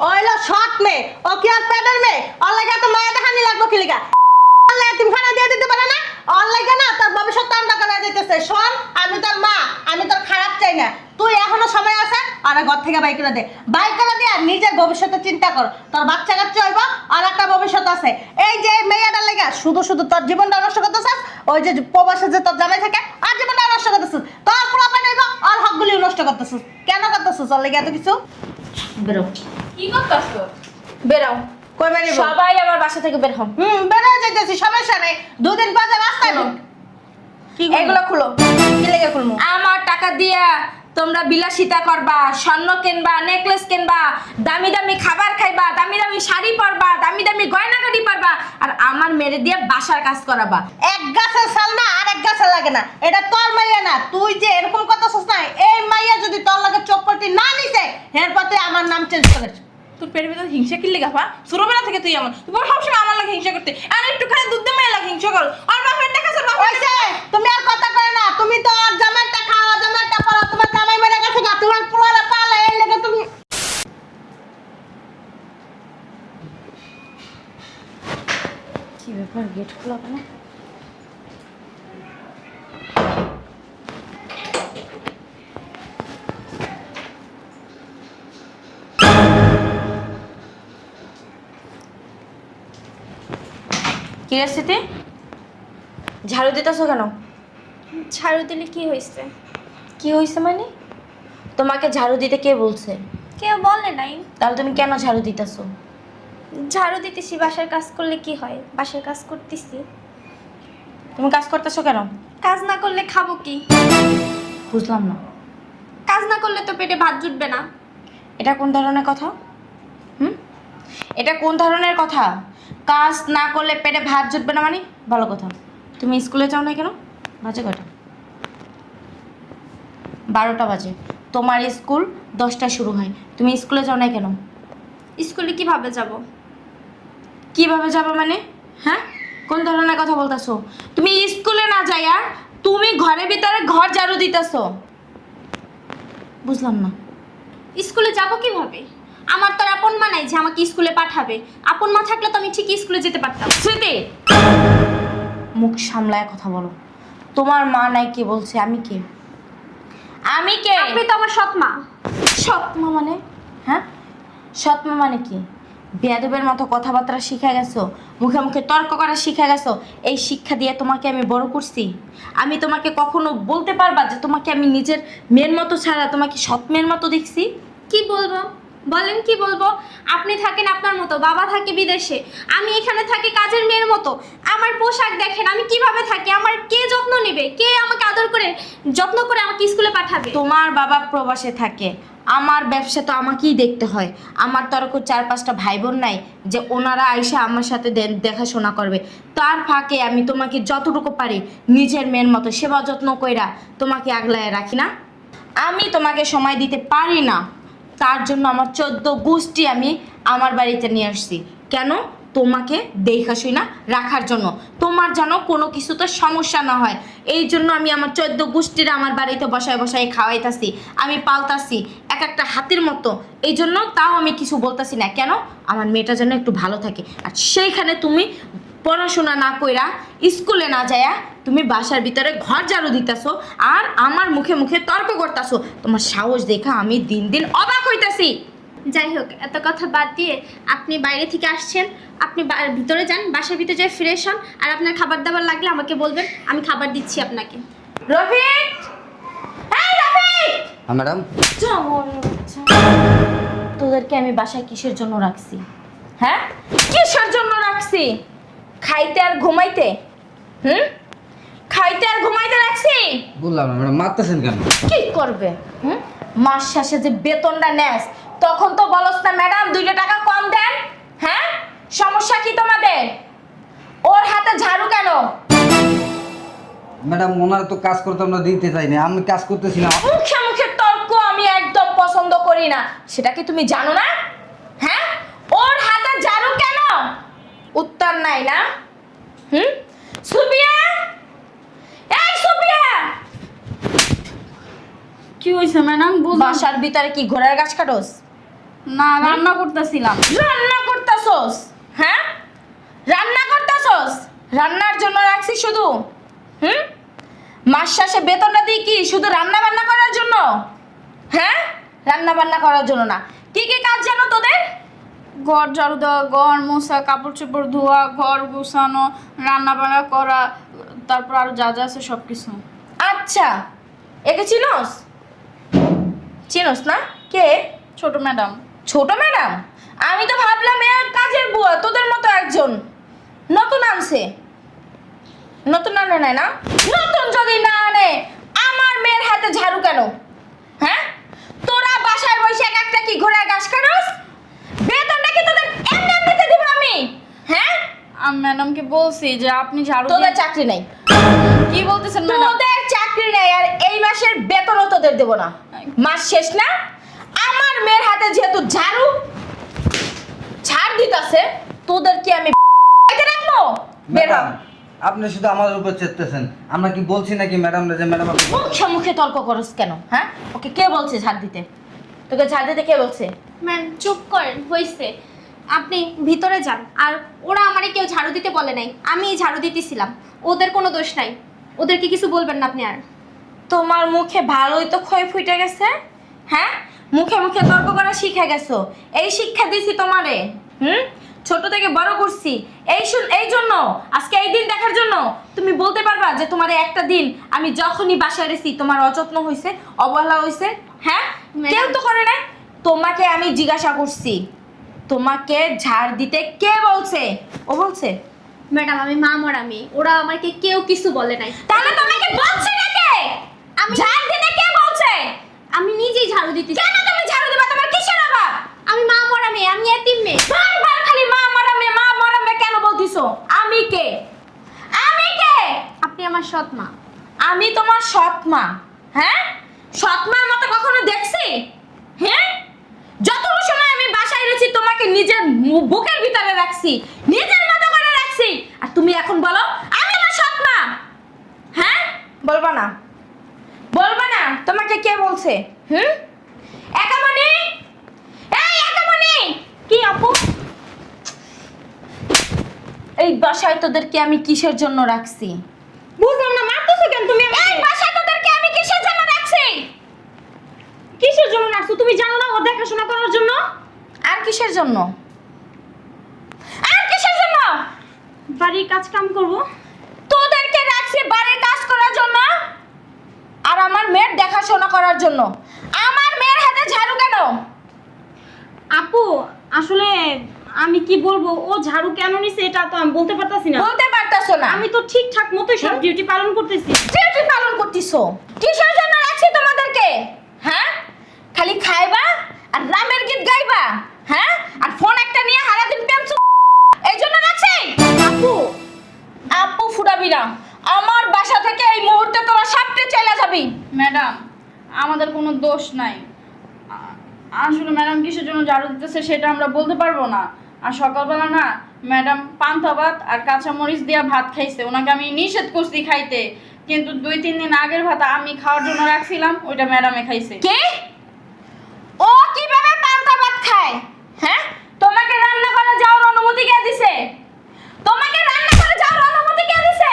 ওইলো short মেয়ে, ও কি আর প্যাডের মেয়ে? ওর লাগে তো মায়া দেখানি লাগবো কি লিগা? আল্লাহ এতিমখানা দিয়ে দিতে পারে না? ওর লাগে না তোর ভবিষ্যৎ অন্ধকার হয়ে যাইতেছে। শোন, আমি তোর মা, আমি তোর খারাপ চাই না। তুই এখনো সময় আছে, আর ঘর থেকে বাইক করে দে। বাইক করে দিয়ে আর নিজের ভবিষ্যতে চিন্তা কর। তোর বাচ্চা কাচ্চা হইব, আর একটা ভবিষ্যৎ আছে। এই যে মেয়েটার লেগে শুধু শুধু তোর জীবনটা নষ্ট করতেছিস। ওই যে প্রবাসে যে তোর জামাই থাকে, আর জীবনটা নষ্ট করতেছিস। তোর পোলাপান হইব, আর হকগুলিও নষ্ট করতেছিস। কেন করতেছিস ওর লেগে এত কিছু? বেরো। কি করতেছো? বেরাও। কই বেরিব? সবাই আমার বাসা থেকে বের হও। বের হয়ে যাইতেছি, সমস্যা নেই। দুদিন পর রাস্তায় ঢুক। কি এগুলো খুলো। কি লেগে খুলবো? আমার টাকা দিয়া তোমরা বিলাসিতা করবা, স্বর্ণ কিনবা, নেকলেস কিনবা, দামি দামি খাবার খাইবা, দামি দামি শাড়ি পরবা, দামি দামি গয়নাগাটি পরবা, আর আমার মেরে দিয়ে বাসার কাজ করাবা। এক গাছের ছাল না আর এক গাছের লাগে না। এটা তোর মাইয়া না। তুই যে এরকম করতেছিস না, এই মাইয়া যদি তোর লাগে চোখপটি না নিছে, এরপর তুই আমার নাম চেঞ্জ করিস। তোর পেটের ভিতরে হিংসা কি লেগা পা? ছোটবেলা থেকে তুই এমন। তুই সবসময় আমার লাগে হিংসা করতে। আর একটুখানি দুধ দিয়ে মেয়ে লাগে হিংসা কর। আর বাপের টাকা আছে বাপের ওইসে তুমি আর কথা কয় না। তুমি তো আর জামাইটা খাওয়া, জামাইটা পড়া, তোমার জামাই মেরে গেছে গা, তোমার পুরোটা পালে এই লেগে তুমি। কি ব্যাপার, গেট খোলা কেন? কি রে স্মৃতি, ঝাড়ু দিতেছো কেন? ঝাড়ু দিলে কি হয়েছে? কি হয়েছে মানে? তোমাকে ঝাড়ু দিতে কে বলছে? কেউ বলে নাই। তাহলে তুমি কেন ঝাড়ু দিতেছো? ঝাড়ু দিতেছি, বাসার কাজ করলে কি হয়? বাসার কাজ করতেছি। তুমি কাজ করতেছো কেন? কাজ না করলে খাবো কি? বুঝলাম না। কাজ না করলে তো পেটে ভাত জুটবে না। এটা কোন ধরনের কথা? এটা কোন ধরনের কথা? কাজ না করলে পেটে ভাত জুটবে না মানে? ভালো কথা। তুমি স্কুলে যাও না কেন? বাজে কটা? 12টা বাজে। তোমার স্কুল 10টায় শুরু হয়। তুমি স্কুলে যাও না কেন? স্কুলে কিভাবে যাব? কিভাবে যাবে মানে? হ্যাঁ, কোন ধরনের কথা বলতেছো? তুমি স্কুলে না যাইয়া তুমি ঘরের ভিতরে ঘর ঝাড়ু দিতেছো। বুঝলাম না। স্কুলে যাব কিভাবে? আমার তো আর আপন মা নাই যে আমাকে স্কুলে পাঠাবে। আপন মা থাকলে তো আমি ঠিকই স্কুলে যেতে পারতাম। স্মৃতি, মুখ সামলায় কথা বলো। তোমার মা নাই কি বলছে? আমি কে? আমি কে? আপনি তো আমার সৎ মা। সৎমা মানে? হ্যাঁ, সৎমা মানে কি? বেয়াদবের মতো কথাবার্তা শিখে গেছো, মুখে মুখে তর্ক করা শিখে গেছো। এই শিক্ষা দিয়ে তোমাকে আমি বড় করছি। আমি তোমাকে কখনো বলতে পারবা যে তোমাকে আমি নিজের মেয়ের মতো ছাড়া তোমাকে সৎ মেয়ের মতো দেখছি? কি বলবো বলেন, কি বলবো? আপনি থাকেন আপনার মতো, বাবা থাকে বিদেশে, আমি এখানে থাকি কাজের মেয়ের মতো। আমার পোশাক দেখেন আমি কিভাবে থাকি, আমার কে যত্ন নেবে? কে আমাকে আদর করে যত্ন করে আমাকে স্কুলে পাঠাবে? তোমার বাবা প্রবাসে থাকে, আমার ব্যবসা তো আমাকেই দেখতে হয়। আমার তো ওরকম 4-5টা ভাই বোন নাই যে ওনারা আইসা আমার সাথে দেখাশোনা করবে। তার ফাঁকে আমি তোমাকে যতটুকু পারি নিজের মেয়ের মতো সেবা যত্ন কইরা তোমাকে আগলায় রাখি না? আমি তোমাকে সময় দিতে পারি না, তার জন্য আমার 14 গোষ্ঠী আমি আমার বাড়িতে নিয়ে আসছি। কেন? তোমাকে দেখা শুই না রাখার জন্য, তোমার যেন কোনো কিছুতে সমস্যা না হয়। এই জন্য আমি আমার 14 গোষ্ঠীরা আমার বাড়িতে বসায় বসায় খাওয়াইতাছি, আমি পালতাছি এক একটা হাতির মতো। এই জন্য তাও আমি কিছু বলতাছি না। কেন? আমার মেয়েটা যেন একটু ভালো থাকে। আর সেইখানে তুমি পড়াশোনা না কইরা স্কুলে না যায়া তুমি বাসার ভিতরে ঘর ঝাড়ু দিতেছো আর আমার মুখে মুখে তর্ক করতেছো। তোমার সাহস দেখা আমি দিন দিন অবাক হইতাছি। যাই হোক, এত কথা বাদ দিয়ে আপনি বাইরে থেকে আসছেন, আপনি ভিতরে যান, বাসার ভিতরে যাই ফ্রেশ হন। আর আপনার খাবার দাবার লাগলে আমাকে বলবেন, আমি খাবার দিচ্ছি আপনাকে। রফিক, এই রফিক! হ্যাঁ ম্যাডাম। তোদেরকে আমি বাসায় কিসের জন্য রাখছি? হ্যাঁ, কিসের জন্য রাখছি? খাইতে আর ঘুমাইতে? খাইতে আর ঘুমাইতে রাখছি? বললাম না ম্যাডাম, মারতেছেন কেন? কি করবে? মাস শেষে যে বেতনটা নেস তখন তো বলস না ম্যাডাম 2 টাকা কম দেন। হ্যাঁ, সমস্যা কি তোমাদের? ওর হাতে ঝাড়ু কেন? ম্যাডাম ওনারা তো কাজ করতে আমরা দিতে চাই না, আমি কাজ করতেছি না। মুখে মুখে তর্ক আমি একদম পছন্দ করি না, সেটা কি তুমি জানো না? হ্যাঁ, ওর হাতে ঝাড়ু কেন? উত্তর নাই না? সুপিয়া, এই সুপিয়া! কি হইছে ম্যাডাম? বাসার ভিতরে কি ঘোড়ার গাছ কাটোস? না রান্না করতেছিলাম। রান্না করতেছস? হ্যাঁ, রান্না করতেছস? রান্নার জন্য রাখছি শুধু? মাস শেষে বেতনটা দিই কি শুধু রান্না বান্না করার জন্য? হ্যাঁ, রান্না বান্না করার জন্য না। কি কি কাজ জানো তোদের? ঘর ঝাড়ু দেওয়া, ঘর মোছা, কাপড় চোপড় ধোয়া, ঘর গোছানো, রান্না বান্না করা, তারপর আরো যা যা আছে সব কিছু। আচ্ছা, একে চিনোস? চিনোস না? কে? ছোট ম্যাডাম। ছোট ম্যাডাম? আমি তো ভাবলাম এ কাজের বুয়া, তোদের মতো একজন নতুন আনছে। নতুন আনে নাই না? নতুন যদি না আনে আমার মেয়ের হাতে ঝাড়ু কেন? হ্যাঁ, তোরা বাসায় বসে এক একটা কি ঘোড়ার ঘাস কাটস? বেতনটা কি তোদের এমনি এমনিতে দিব আমি? হ্যাঁ, আমি ম্যাডামকে বলছি যে আপনি ঝাড়ু তোদের দিয়ে- চাকরি নাই। কি বলতেছেন ম্যাডাম? তোদের চাকরি নেই আর এই মাসের বেতনও তোদের দেব না। মাস শেষ না, আমার মেয়ের হাতে যেহেতু ঝাড়ু ছাড় দিতাছে, তোদের কি আমি এতে রাখবো? বের হ। ম্যাডাম, আপনি শুধু আমাদের উপর চেপতেছেন। আমরা কি বলছি নাকি ম্যাডাম যে ম্যাডাম আপনি মুখে মুখে তর্ক করস কেন? হ্যাঁ, ওকে কে বলছে ঝাড় দিতে? তোকে ঝাড় দিতে কে বলছে? ম্যাম চুপ করেন, হয়েছে। আপনি ভিতরে যান। আর ওরা আমারে কেউ ঝাড়ু দিতে বলে নাই, আমি ঝাড়ু দিতেছিলাম। ওদের কোনো দোষ নাই, ওদেরকে কিছু বলবেন না আপনি আর। তোমার মুখে ভালোই তো ক্ষয় ফুটে গেছে। হ্যাঁ, মুখে মুখে তর্ক করা শিখে গেছো। এই শিক্ষা দিছি তোমারে। ছোট থেকে বড় করছি এই জন্য, আজকে এই দিন দেখার জন্য। তুমি বলতে পারবা যে তোমার একটা দিন আমি যখনই বাসায় রেছি তোমার অযত্ন হয়েছে, অবহেলা হয়েছে? হ্যাঁ, ম্যাডাম- কেউ তো করে না। তোমাকে আমি জিজ্ঞাসা করছি তোমাকে ঝাড় দিতে কে বলছে? ও বলছে? ম্যাডাম আমি মা মরা মেয়ে, ওরা আমাকে কেউ কিছু বলে নাই। তাহলে তোমাকে বলছে না কে? আমি ঝাড় দিতে কে বলছে? আমি নিজেই ঝাড়ু দিতেছি। কেন তুমি ঝাড়ু দিবা? তোমার কিসের অভাব? আমি মা মরা মেয়ে, আমি এতিম মেয়ে। বারবার খালি মা মারামে কেন বলতিছো? আমি কে? আমি কে? আপনি আমার সৎ মা। আমি তোমার সৎ মা। হ্যাঁ, সৎ মার মতো কখনো দেখছি? হ্যাঁ, যতটুকু সময় আমি বাসায় রয়েছি তোমাকে নিজের বুকের ভিতরে রাখছি, নিজের মতো করে রাখছি, আর তুমি এখন বলো আমি আমার সৎ মা? হ্যাঁ, বলবা না? বলবা না? তোমাকে কে বলছে? একামনি, এই একামনি। কি আপু? এই বাসায় তোদেরকে আমি কিসের জন্য রাখছি? বুঝলাম না, মারতেছো কেন তুমি আমাকে? এই বাসায় তোদেরকে আমি কিসের জন্য রাখছি? কিসের জন্য রাখছো? তুমি জানো না ও দেখাশোনা করার জন্য? আর কিসের জন্য? আর কিসের জন্য? বাড়ির কাজ কাম করবো। তোদেরকে রাখছি বাড়ির কাজ করার জন্য আর আমার মেয়ের দেখাশোনা করার জন্য। আমার মেয়ের হাতে ঝাড়ু কেন? আপু আসলে আমি কি বলবো, ও ঝাড়ু কেন নিছে এটা তো আমি বলতে পারতাছি না। বলতে পারতাছো না? আমি তো ঠিকঠাক মতোই সব ডিউটি পালন করতেছি। ডিউটি পালন করতিছো। কিসের জন্য রাখছি তোমাদেরকে? হ্যাঁ, খালি খাইবা আর রামের গীত গাইবা? হ্যাঁ, আর ফোন একটা নিয়ে সারাদিন প্রেম এই জন্য রাখছি? আপু আপু ফুরাবি না। আমার বাসা থেকে এই মুহূর্তে তোরা সাপটে চলে যাবি। ম্যাডাম আমাদের কোনো দোষ নাই। আসলে ম্যাডাম কিসের জন্য ঝাড়ু দিতেছে সেটা আমরা বলতে পারবো না। আর সকালবেলা না ম্যাডাম পান্তা ভাত আর কাঁচা মরিচ দিয়ে ভাত খাইছে, ওনাকে আমি নিষেধ করছি খাইতে, কিন্তু 2-3 দিন আগের ভাত আমি খাওয়ার জন্য রাখছিলাম, ওইটা ম্যাডামে খাইছে। কে? ও কিভাবে পান্তা ভাত খায়? হ্যাঁ, তোমাকে রান্না করে যাওয়ার অনুমতি কে দিছে? তোমাকে রান্না করে যাওয়ার অনুমতি কে দিছে?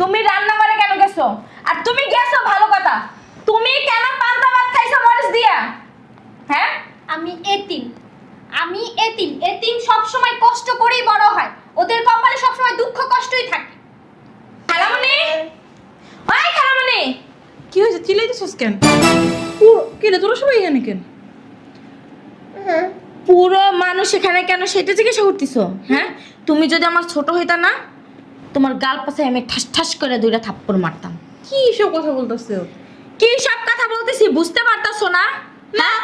তুমি রান্না করে কেন গেছো? আর তুমি গেছো ভালো কথা, তুমি কেন পান্তা ভাত খাইছো মরিচ দিয়া? হ্যাঁ, আমি এতিম, আমি এতিম। এতিম সব সময় কষ্ট করেই বড় হয়, ওদের কপালে সব সময় দুঃখ কষ্টই থাকে। খালামণি, ওই খালামণি, কি হয়েছে? চিল্লাইতেছিস কেন? কি রে তোরা সবাই এখানে কেন? পুরো মানুষ এখানে কেন সেটা জিজ্ঞাসা করতেছো? হ্যাঁ, তুমি যদি আমার ছোট হইতা না তোমার গাল পাশে আমি ঠাস ঠাস করে দুইটা থাপ্পড় মারতাম। কি সব কথা বলতেছে? কি সব কথা বলতেছি বুঝতে পারতাছো না? হ্যাঁ,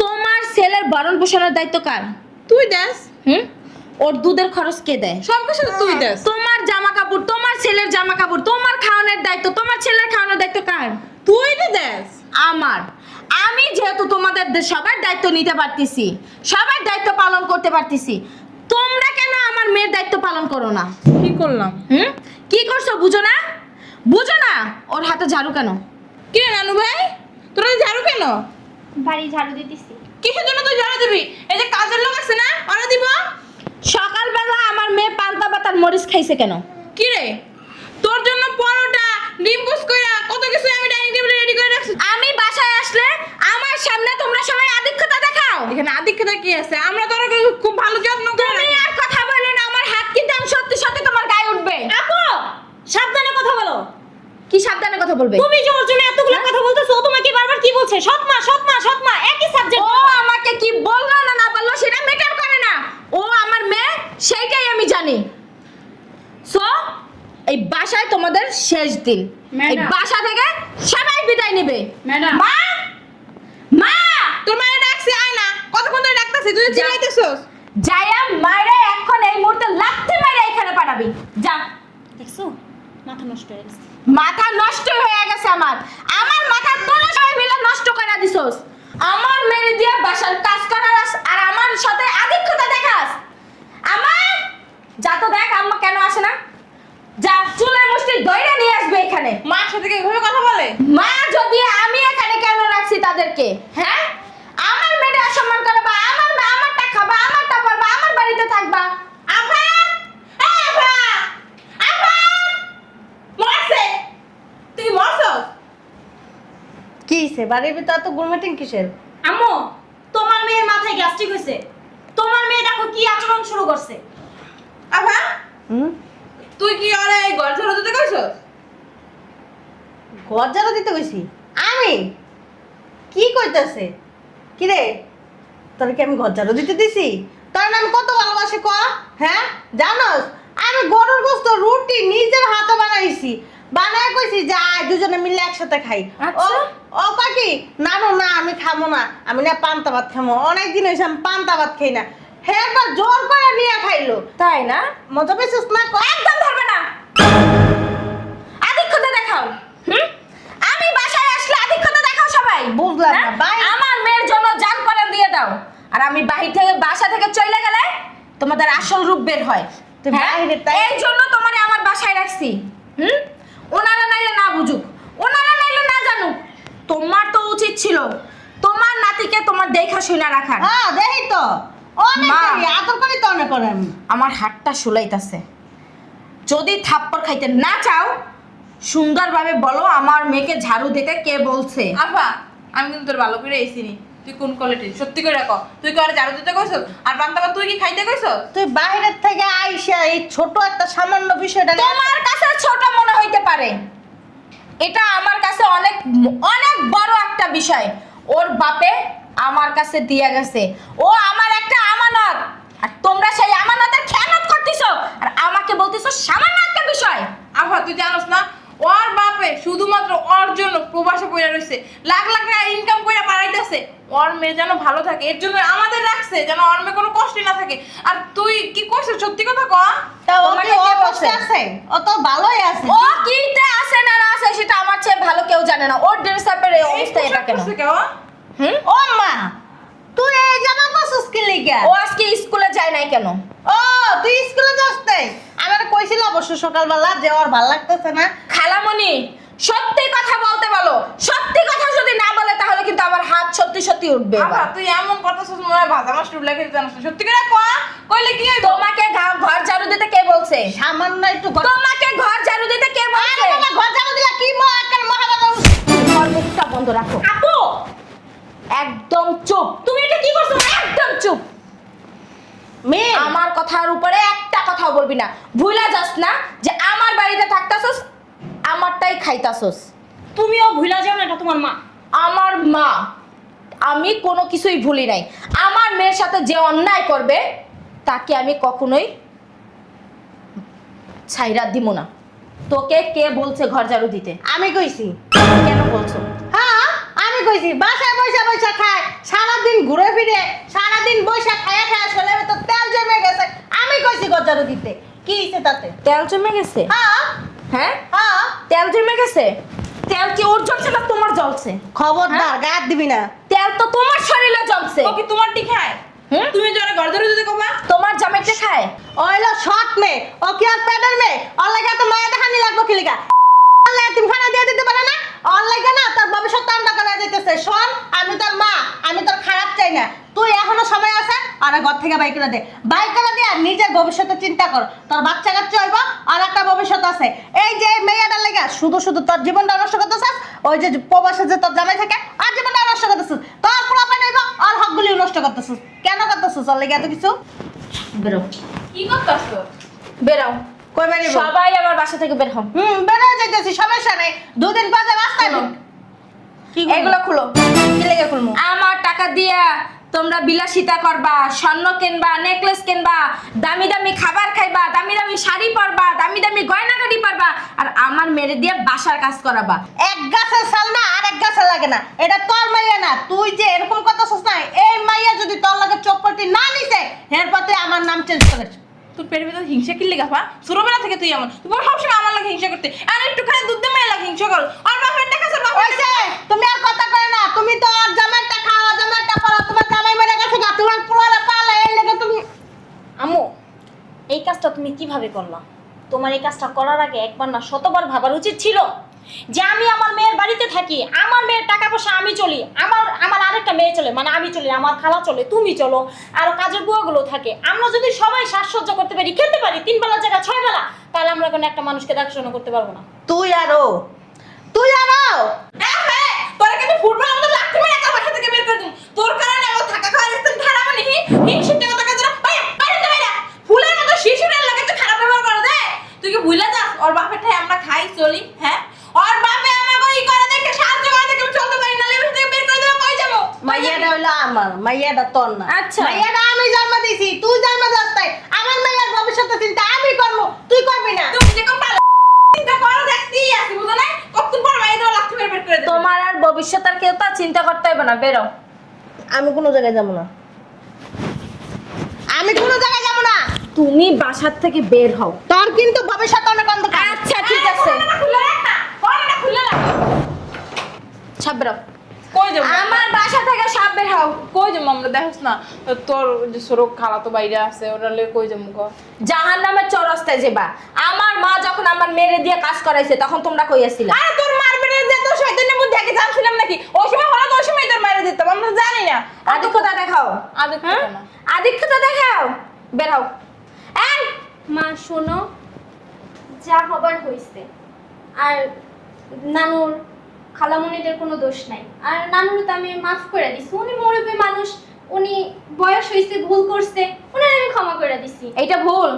তোমার ছেলের ভরণ পোষণের দায়িত্ব কার? তুই দেস, ওর দুধের খরচ কে দেয়? সব কিছু তুই দেস। তোমার জামা কাপড়, তোমার ছেলের জামা কাপড়, তোমার খাওয়ানোর দায়িত্ব, তোমার ছেলের খাওয়ানোর দায়িত্ব কার? তুই তো দেস। আমার। আমি যেহেতু তোমাদের সবার দায়িত্ব নিতে পারতেছি, সবার দায়িত্ব পালন করতে পারতেছি, তোমরা কেন আমার মেয়ের দায়িত্ব পালন করো না? কি করলাম? কি করছো বুঝো না? বুঝো না? ওর হাতে ঝাড়ু কেন? কে নানু ভাই, তোরা ঝাড়ু কেন? বাড়ি ঝাড়ু দিতেছি। কিসের জন্য তুই ঝাড়ু দিবি? এই যে কাজের লোক আছে না, ওরা দিব। সকালবেলা আমার মেয়ে পান্তা পাতার মরিচ খাইছে কেন? কি রে, তোর জন্য পরোটা ডিম পোস্ট কইরা কত কিছু আমি ডাইনিং টেবিলে রেডি করে রাখছি। আমি বাসায় আসলে আমার সামনে তোমরা সবাই আধিক্যতা দেখাও। এখানে আদিক্ষতা কি আছে? আমরা তোর খুব ভালো যত্ন করে তুমি রাখি। আর কথা বলো না, আমার হাত কিন্তু আমি সত্যি সত্যি তোমার গায়ে উঠবে। আপু সাবধানে কথা বলো। কি সাবধানে কথা বলবে? তুমি যে ওর জন্য এতগুলো কথা বলতেছো, ও তোমাকে বারবার কি বলছে? সৎ মা সৎ মা সৎ মা, একই সাবজেক্ট। ও আমাকে কি বললো না না বললো সেটা ম্যাটার করে না। ও আমার মেয়ে, সেইটাই আমি জানি। সো এই বাসায় তোমাদের শেষ দিন। এই ম্যাডাম। বাসা থেকে সবাই বিদায় নেবে। ম্যাডাম। মা, মা, তোর মায়ের ডাকছি, আয় না। কতক্ষণ ধরে ডাকতাছি, তুই চিল্লাইতেছস। যাইয়া মায়েরা এখন এই মুহূর্তে লাথি মাইরা এখানে পাঠাবি। যা। দেখছো মাথা নষ্ট হয়ে গেছে। মাথা নষ্ট হয়ে গেছে আমার। আমার মাথা তোরা সবাই মিলে নষ্ট করে দিছস। আমার মেরে দিয়া বাসার কাজ করার আর আমার সাথে আধিক্যতা দেখাস। আমার যা তো দেখ আম্মা কেন আসে না। যা চুলের মুষ্টি দইরা নিয়ে আসবে এখানে। মার সাথে কি এভাবে কথা বলে? মা যদি আমি এখানে কেন রাখছি তাদেরকে? হ্যাঁ, আমার মেয়েটা অসম্মান করবা, আমার মা আমারটা খাবা, আমারটা পরবা, আমার বাড়িতে থাকবা। আব্বা, এই আব্বা, আব্বা, মরছে। তুই কি মরছস? কি হইছে? বাড়ির ভিতর এত গুরমিটিং কিসের? আম্মু, তোমার মেয়ের মাথায় গ্যাস্ট্রিক হয়েছে। তোমার মেয়ে দেখো কি আচরণ শুরু করছে। আব্বা, হুম, তুই কি আরে এই ঘর ঝাড়ু দিতে কইছস? ঘর ঝাড়ু দিতে কইছি আমি? কি কইতাছে? কি রে, তোর কি আমি ঘর ঝাড়ু দিতে দিছি? তোর আমি কত ভালোবাসি ক? হ্যাঁ জানোস, আমি গরুর গোস্ত রুটি নিজের হাতে বানাইছি, বানায় কইছি যে আয় দুজনে মিলে একসাথে খাই। আচ্ছা। ও কাকি, নানু না আমি খাবো না, আমি না পান্তা ভাত খাবো, অনেকদিন হয়েছে আমি পান্তা ভাত খাই না। হ্যাঁ এবার জোর করে নিয়ে খাইলো। তাই না? মজা পেয়েছিস না? একদম ধরবে না। আধিক্যতা দেখাও। আমি বাসায় আসলে আধিক্যতা দেখাও সবাই। বুঝলাম না, হ্যাঁ? বাইরে- আমার মেয়ের জন্য জান করে দিয়ে দাও। আর আমি বাহির থেকে বাসা থেকে চলে গেলে তোমাদের আসল রূপ বের হয়। তুই হ্যাঁ? বাইরে তাই- এই জন্য তোমারে আমার বাসায় রাখছি। ওনারা নাইলে না বুঝুক, ওনারা নাইলে না জানুক। তোমার তো উচিত ছিল তোমার নাতিকে তোমার দেখা শুনে রাখার। হ্যাঁ দেখি তো, অনেক মা। করি, আদর করি তো অনেক করে আমি। আমার হাতটা শুলাইতাছে। যদি থাপ্পড় খাইতে না চাও সুন্দরভাবে বলো আমার মেয়েকে ঝাড়ু দিতে কে বলছে। আব্বা, আমি কিন্তু তোর ভালো করে আইছিনি। তুই কোন কোয়ালিটির? সত্যি করে রাখো। তুই কি আরে ঝাড়ু দিতে কইছস? আর পান্তা ভাত তুই কি খাইতে কইছস? তুই বাইরের থেকে আইসা এই ছোট একটা সামান্য বিষয়টা নিয়ে- তোমার কাছে ছোট মনে হইতে পারে, এটা আমার কাছে অনেক অনেক বড় একটা বিষয়। ওর বাপে আমার কাছে দিয়ে গেছে, ও আমার একটা আমানত। আর তোমরা সেই আমানতের খেয়ানত করতেছো আর আমাকে বলতেছো সামান্য একটা বিষয়। আব্বা, তুই জানোস না ওর বাপে শুধুমাত্র ওর জন্য প্রবাসে পড়ে রইছে, লাখ লাখ টাকা ইনকাম করে পাঠাইতেছে ওর মেয়ে যেন ভালো থাকে, এর জন্য আমাদের রাখছে যেন ওর মেয়ে কোনো কষ্ট না থাকে। আর তুই কি কইছিস? সত্যি কথা ক। তা ও তোমাকে কি কে ওর বলছে? কষ্টে আছে? ও তো ভালোই আছে। ও কিতে আছে না না আছে সেটা আমার চেয়ে ভালো কেউ জানে না। ওর ড্রেস আপের এই অবস্থা এটা কেন? ও মা, তুই এই জামা পরছিস কি লিগা? ও আজকে স্কুলে যায় নাই কেন? ও তুই স্কুলে যাস নাই? আমার কইছিল অবশ্য সকালবেলা যে ওর ভালো লাগতেছে না। খালামণি, সত্যি কথা বলতে বলো। সত্যি কথা যদি না বলে তাহলে কিন্তু আমার হাত সত্যি সত্যি উঠবে আব্বা, এবার। তুই এমন করতেছিস মনে হয় ভাজা মাছ টুবলা খেতে জানোস না। সত্যি করে ক, কইলে কি হইব? তোমাকে ঘর ঝাড়ু দিতে কে বলছে? সামান্য একটু তোমাকে ঘর ঝাড়ু দিতে কে বলছে? ঘর ঝাড়ু দিলা কি একটা মহাবাদা। ঘর মুখটা বন্ধ রাখো। আপু, একদম চুপ। তুমি এটা কি করছো? একদম চুপ। মেয়ে আমার কথার উপরে একটা কথাও বলবি না। ভুলা যাস না যে আমার বাড়িতে থাকতাছস, আমারটাই খাইতাছস। তুমিও ভুলা যাও না, এটা তোমার মা। আমার মা, আমি কোনো কিছুই ভুলি নাই। আমার মেয়ের সাথে যে অন্যায় করবে তাকে আমি কখনোই ছাইরা দিব না। তোকে কে বলছে ঘর ঝাড়ু দিতে? আমি কইছি। কেন বলছো? হ্যাঁ আমি কইছি, বাসায় বৈশা বৈশা খায়, সারাদিন ঘুরে ফিরে, সারাদিন বৈশা খায়া খায়া শোলে তো তেল জমে গেছে। আমি কইছি ঘর ঝাড়ু দিতে, কি হইছে তাতে? তেল জমে গেছে? হ্যাঁ হ্যাঁ, হ্যাঁ, তেল জমে গেছে। তেল কি ওর জ্বলছে না তোমার জ্বলছে? খবরদার গায়ে হাত দিবি না। তেল তো তোমার শরীরে জ্বলছে। ও কি তোমার টি খায়? হুম? তুমি যারা ঘর ধরে দিতে কবা? তোমার জামাইটা খায়। ও হইলো শর্ট মেয়ে, ও কি আর প্যাডের মেয়ে? ওর লাগে তো মায়া দেখানি লাগবো কি লিগা? আল্লাহ তুমি খানা দিয়ে দিতে পারে না? অনলাইনে না তোর ভবিষ্যৎ অন্ধকার হয়ে যাইতেছে। শোন, আমি তোর মা, আমি তোর খারাপ চাই না। তুই এখনো সময় আছে, আর ঘর থেকে বাইক করে দে, বাইক করে দিয়ে নিজের ভবিষ্যতে চিন্তা কর। তোর বাচ্চা কাচ্চা হইব, আর একটা ভবিষ্যৎ আছে। এই যে মেয়েটার লেগে শুধু শুধু তোর জীবনটা নষ্ট করতেছিস, ওই যে প্রবাসে যে তোর জামাই থাকে আর জীবনটা নষ্ট করতেছিস, তোর পোলাপান হইব আর হকগুলি নষ্ট করতেছিস। কেন করতেছিস ওর লেগে এত কিছু? বেরো, কি করতেছো? বেরাও। কই বাড়ি সবাই আমার বাসা থেকে বের হও। বেড়ে যাইতেছি, সমস্যা নেই। দুদিন বাদে রাস্তায় বের। কি এগুলো খুলো। কি লেগে খুলমু? আমার টাকা দিয়া তোমরা বিলাসিতা করবা, স্বর্ণ কিনবা, নেকলেস কিনবা, দামি দামি খাবার খাইবা, দামি দামি শাড়ি পরবা, দামি দামি গয়নাগাটি পরবা, আর আমার মেরে দিয়ে বাসার কাজ করাবা। এক গাছের সাল না আর এক গাছে লাগে না। এটা তোর মাইয়া না। তুই যে এরকম কথা শুনছ না, এই মাইয়া যদি তোর লাগে চোপটি না নিছে, এরপর তুই আমার নাম চেঞ্জ করিস। তোর পেটের ভিতর হিংসা কিনলে গাফা? ছোটবেলা থেকে তুই আমার, তুই সবসময় আমার লাগে হিংসা করতে, আর একটুখানি দুধ দিয়ে লাগে হিংসা কর। আর বাপের টাকা আছে, বাপের ওইছে, তুমি আর কথা কয় না। তুমি তো আর জামাইটা খাওয়া, জামাইটা পরা, তোমার জামাই মেরে গেছে না, তোমার পুরোটা পালা, এই লেগে তুমি। আম্মু, এই কাজটা তুমি কিভাবে করলা? তোমার এই কাজটা করার আগে একবার না শতবার ভাবার উচিত ছিল যে আমি আমার মেয়ের বাড়িতে থাকি, আমার মেয়ের টাকা পয়সা আমি চলি, আমার আমার আরেকটা মেয়ে চলে, মানে আমি চলি, আমার খালা চলে, তুমি চলো, আরো কাজের বুয়াগুলো থাকে। আমরা যদি সবাই সাজসজ্জ করতে পারি, খেতে পারি 3 বেলার জায়গায় 6 বেলা, তাহলে আমরা কোনো একটা মানুষকে দেখাশোনা করতে পারবো না। তুই আরো, তুই আরো। হ্যাঁ, তোরা কিন্তু ফুটবল আমাদের লাগতে মেরে একা বাসা থেকে বের করে দিন। তোর কারণে আমার থাকা খাওয়ার স্থান খারাপ হয়নি। হিংসির টাকা টাকা জন্য বাইরে বাইরে তো বাইরে ফুলের মতো শিশুরের লাগে তো খারাপ ব্যবহার করে দে। তুই কি ভুলে যাস ওর বাপের ঠাই আমরা খাই চলি? হ্যাঁ, ওর বাপে আমাকে ই করে দেখে সাহায্য করে দেখে আমি চলতে পারি না, লেবে থেকে বের করে দিলে কই যাবো? মাইয়াটা হইলো আমার, মাইয়াটা তোর না। আচ্ছা। মাইয়াটা আমি জন্ম দিছি, তুই জন্ম দাস তাই। আমার মাইয়ার ভবিষ্যতে চিন্তা আমি করবো, তুই করবি না। তুমি যে কোন পালা চিন্তা করো দেখতেই আসি, বুঝো না? কতদিন পর মাইয়ে দেওয়া লাগতে বের করে দে। তোমার আর ভবিষ্যৎ আর কেউ তা চিন্তা করতে হবে না, বেরো। আমি কোনো জায়গায় যাবো না, আমি কোনো জায়গায় যাবো না। তুমি বাসার থেকে বের হও। তোর কিন্তু ভবিষ্যৎ অনেক অন্ধকার। আচ্ছা ঠিক আছে, খুলে রাখ না, ফোনটা খুলে রাখ। সব বেরো। কই যাবো? আমার বাসা থেকে সব বের হও। কই যাবো আমরা? দেখোস না তোর যে সরক খালা তো বাইরে আছে, ওরা লে কই যাবো গো? জাহান্নামের চৌরাস্তায় যাবা। আমার মা যখন আমার মেরে দিয়ে কাজ করাইছে তখন তোমরা কই আছিলা? আরে তোর মারবে না যে তোর শয়তানের মধ্যে আগে জানছিলাম নাকি? ওই সময় হলো তো ওই সময় তোর মাইরে দিতাম, আমরা জানি না। আদিক্ষতা দেখাও। আদিক হ্যাঁ? না। আদিক্ষতা দেখাও, বের হও। এই মা শোনো, যা হবার হয়েছে। আর নানুর খালামণিদের কোনো দোষ নাই। আর নানুর তো আমি মাফ করে দিছি। উনি মুরব্বী মানুষ, উনি বয়স হয়েছে, ভুল করছে, ওনার আমি ক্ষমা করে দিছি। এইটা ভুল,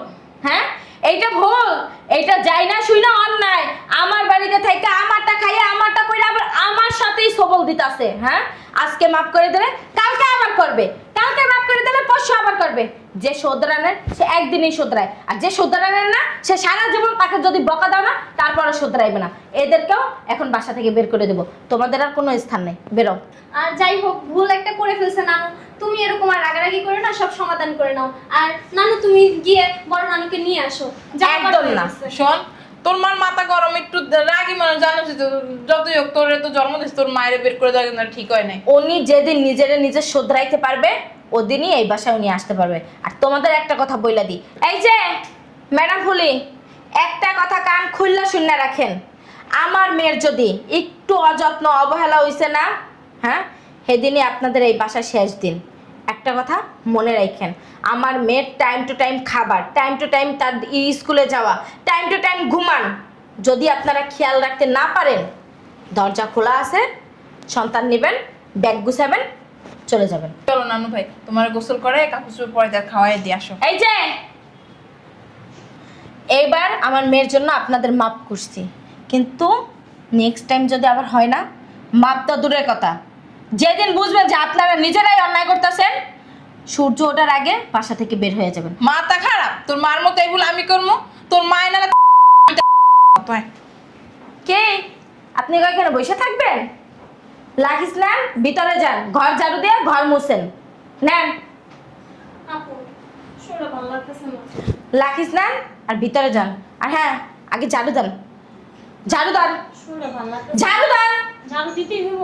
হ্যাঁ এইটা ভুল। এইটা যাই না শুই না অন্যায়। আমার বাড়িতে থেকে আমারটা খাইয়ে আমারটা কইরা আবার আমার সাথেই সবল দিতাছে। হ্যাঁ, আজকে মাফ করে দিলে কালকে আবার করবে, কালকে মাফ করে দিলে পরশু আবার করবে। যে শোধরানের সে একদিনই শোধরায়, আর যে শোধরানের না সে সারা জীবন, তাকে যদি বকা দাও না তারপরে শোধরাইবে না। এদেরকেও এখন বাসা থেকে বের করে দেবো। তোমাদের আর কোনো স্থান নেই, বেরো। আর যাই হোক, ভুল একটা করে ফেলছে নানু। তুমি এরকম আর রাগারাগি করে না, সব সমাধান করে নাও। আর নানু তুমি গিয়ে বড় নানুকে নিয়ে আসো। যা হবার একদম হয়ে না। গেছে। শোন, তোর মার মাথা গরম, একটু রাগি মানুষ, জানোস তো, যতই হোক তোর তো জন্ম দিস, তোর মায়ের বের করে দেওয়া কিন্তু ঠিক হয় নাই। উনি যেদিন নিজে শোধরাইতে পারবে ওদিনই এই বাসায় উনি আসতে পারবে। আর তোমাদের একটা কথা বইলা দিই, এই যে ম্যাডাম ফুলি, একটা কথা কান খুললা শুনে রাখেন। আমার মেয়ের যদি একটু অযত্ন অবহেলা হইছে না, হ্যাঁ, সেদিনই আপনাদের এই বাসার শেষ দিন। একটা কথা মনে রাখেন, আমার মেয়ের টাইম টু টাইম খাবার, টাইম টু টাইম তার স্কুলে যাওয়া, টাইম টু টাইম ঘুমান, যদি আপনারা খেয়াল রাখতে না পারেন, দরজা খোলা আছে, সন্তান নেবেন, ব্যাগ গুছাবেন, চলে যাবেন। চলো নানু ভাই, তোমার গোসল করে কাপড় চোপড় পরে তার খাওয়াই দিয়ে আসো। এই যে এইবার আমার মেয়ের জন্য আপনাদের মাপ করছি, কিন্তু নেক্সট টাইম যদি আবার হয় না, মাপ তো দূরের কথা, যেদিন বুঝবেন যে আপনারা নিজেরাই অন্যায় করতেছেন, সূর্য ওঠার আগে বাসা থেকে বের হয়ে যাবেন। মাথা খারাপ? তোর মার মতো এগুলো আমি করবো? তোর মায় না কে আপনি এখানে বসে থাকবেন? লাখিস নেন, ভিতরে যান, ঘর ঝাড়ু দিয়ে ঘর মুছেন, নেন। আপু, শোনো, ভালো লাগতেছে না। লাখিস নেন আর ভিতরে যান। আর হ্যাঁ, আগে ঝাড়ু দেন, ঝাড়ু দেন, শোনো, ভালো লাগতেছে। ঝাড়ু দেন। ঝাড়ু দিতেই হইব?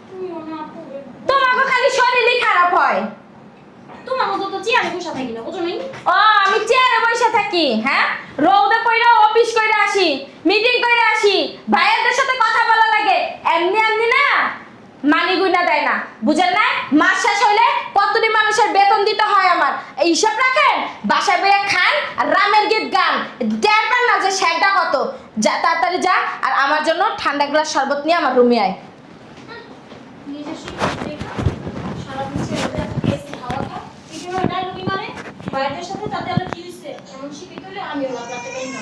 তুমি মনে আপু, তোমাকে খালি শরীরই খারাপ হয়। তোমার মতো তো চেয়ারে বসে থাকি না, বুঝো নাই? ও, আমি চেয়ারে বসে থাকি? হ্যাঁ, রৌদে পইরা অফিস কইরা আসি, মিটিং কইরা আসি, ভাইয়াদের সাথে কথা বলা লাগে, এমনি এমনি না মানি গুইনা দেয় না, বুঝেন না? মাস শেষ হইলে কতটি মানুষের বেতন দিতে হয় আমার এই হিসাব রাখেন। বাসায় বেয়ে খান আর রামের গীত গান, দেখবেন না যে শেকটা কত। যা তাড়াতাড়ি যা, আর আমার জন্য ঠান্ডা গ্লাস শরবত নিয়ে আমার রুমে আয়। নিজস্ব সারাদিন ছেড়ে থাকে এসি হাওয়া খা পিছনে ডায়লগি মারে বাইরের সাথে তাতে আবার কি হইছে এমন শিখিত হলে আমি ওর রাতে পাই না